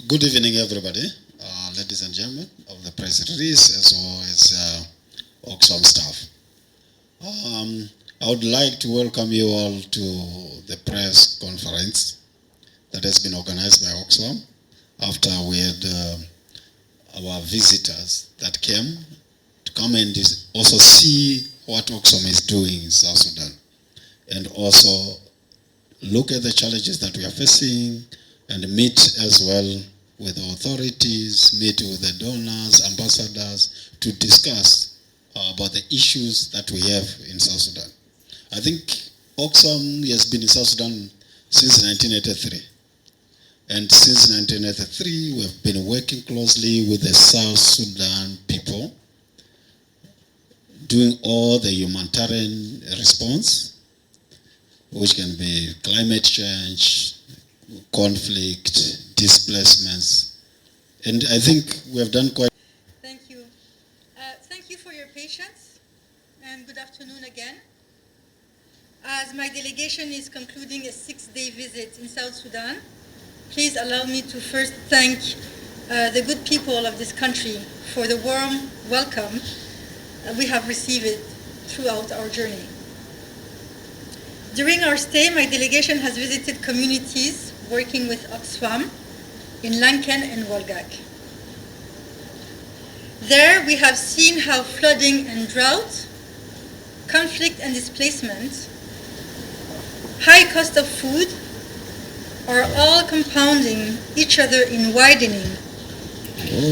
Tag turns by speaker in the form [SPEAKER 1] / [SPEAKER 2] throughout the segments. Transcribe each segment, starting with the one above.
[SPEAKER 1] Good evening, everybody, ladies and gentlemen of the press release as well as Oxfam staff. I would like to welcome you all to the press conference that has been organized by Oxfam after we had our visitors that came to come and also see what Oxfam is doing in South Sudan and also look at the challenges that we are facing and meet as well with the authorities, meet with the donors, ambassadors to discuss about the issues that we have in South Sudan. I think Oxfam has been in South Sudan since 1983. And since 1983, we have been working closely with the South Sudan people, doing all the humanitarian response, which can be climate change, conflict, displacements. And I think we have done quite.
[SPEAKER 2] Thank you. Thank you for your patience, and good afternoon again. As my delegation is concluding a 6-day visit in South Sudan, please allow me to first thank the good people of this country for the warm welcome we have received throughout our journey. During our stay, my delegation has visited communities working with Oxfam in Lankan and Wolgak. There we have seen how flooding and drought, conflict and displacement, high cost of food are all compounding each other in widening,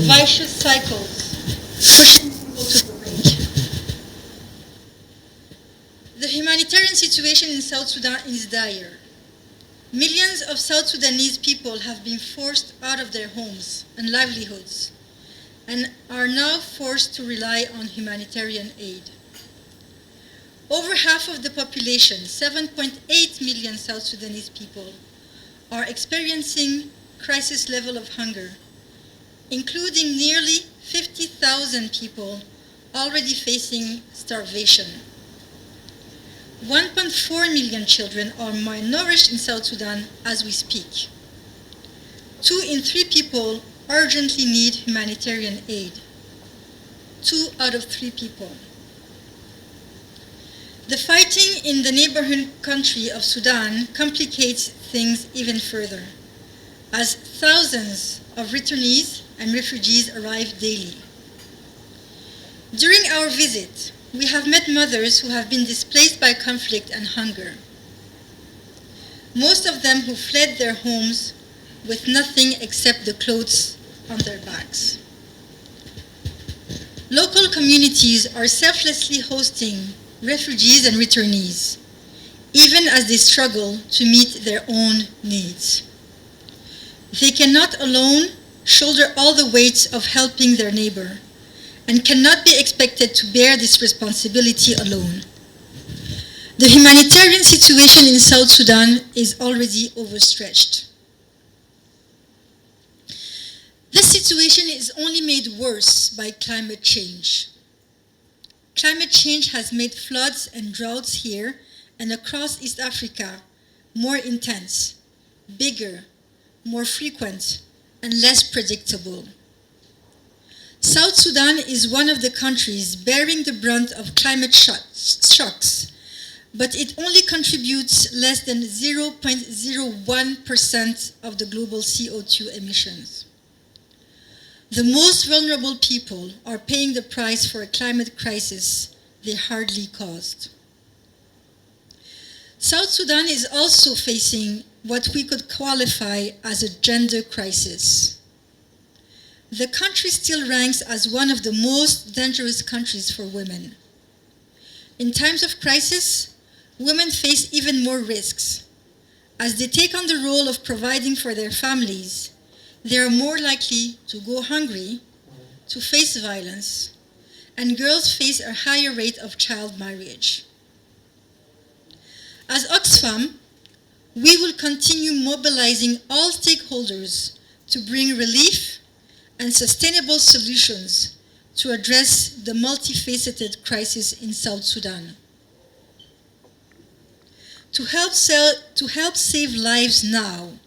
[SPEAKER 2] vicious cycles, pushing people to the brink. The humanitarian situation in South Sudan is dire. Millions of South Sudanese people have been forced out of their homes and livelihoods and are now forced to rely on humanitarian aid. Over half of the population, 7.8 million South Sudanese people, are experiencing crisis level of hunger, including nearly 50,000 people already facing starvation. 1.4 million children are malnourished in South Sudan as we speak. 2 in 3 people urgently need humanitarian aid. 2 out of 3 people. The fighting in the neighborhood country of Sudan complicates things even further, as thousands of returnees and refugees arrive daily. During our visit, we have met mothers who have been displaced by conflict and hunger. Most of them who fled their homes with nothing except the clothes on their backs. Local communities are selflessly hosting refugees and returnees, even as they struggle to meet their own needs. They cannot alone shoulder all the weight of helping their neighbor, and cannot be expected to bear this responsibility alone. The humanitarian situation in South Sudan is already overstretched. This situation is only made worse by climate change. Climate change has made floods and droughts here and across East Africa more intense, bigger, more frequent, and less predictable. South Sudan is one of the countries bearing the brunt of climate shocks, but it only contributes less than 0.01% of the global CO2 emissions. The most vulnerable people are paying the price for a climate crisis they hardly caused. South Sudan is also facing what we could qualify as a gender crisis. The country still ranks as one of the most dangerous countries for women. In times of crisis, women face even more risks. As they take on the role of providing for their families, they are more likely to go hungry, to face violence, and girls face a higher rate of child marriage. As Oxfam, we will continue mobilizing all stakeholders to bring relief and sustainable solutions to address the multifaceted crisis in South Sudan. To help save lives now,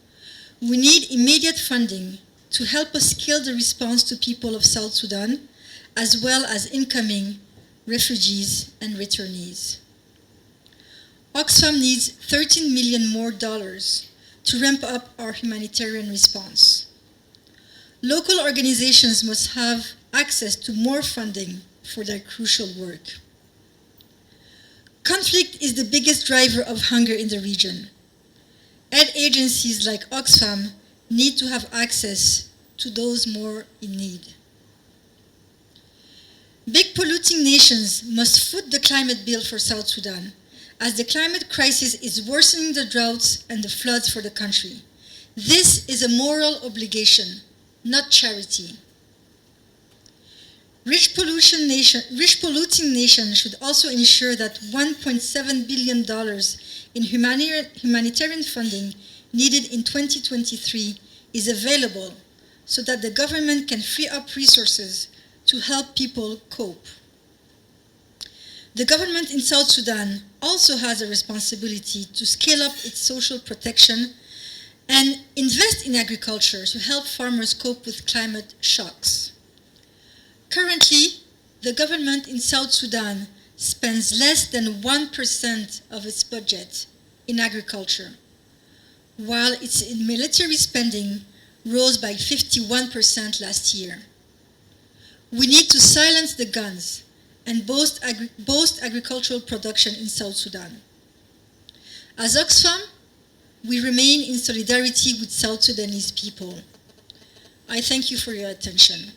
[SPEAKER 2] we need immediate funding to help us scale the response to people of South Sudan, as well as incoming refugees and returnees. Oxfam needs $13 million more to ramp up our humanitarian response. Local organizations must have access to more funding for their crucial work. Conflict is the biggest driver of hunger in the region. Aid agencies like Oxfam need to have access to those more in need. Big polluting nations must foot the climate bill for South Sudan, as the climate crisis is worsening the droughts and the floods for the country. This is a moral obligation, not charity. Rich polluting nations should also ensure that $1.7 billion in humanitarian funding needed in 2023 is available so that the government can free up resources to help people cope. The government in South Sudan also has a responsibility to scale up its social protection and invest in agriculture to help farmers cope with climate shocks. Currently, the government in South Sudan spends less than 1% of its budget in agriculture, while its military spending rose by 51% last year. We need to silence the guns and boost agricultural production in South Sudan. As Oxfam, we remain in solidarity with South Sudanese people. I thank you for your attention.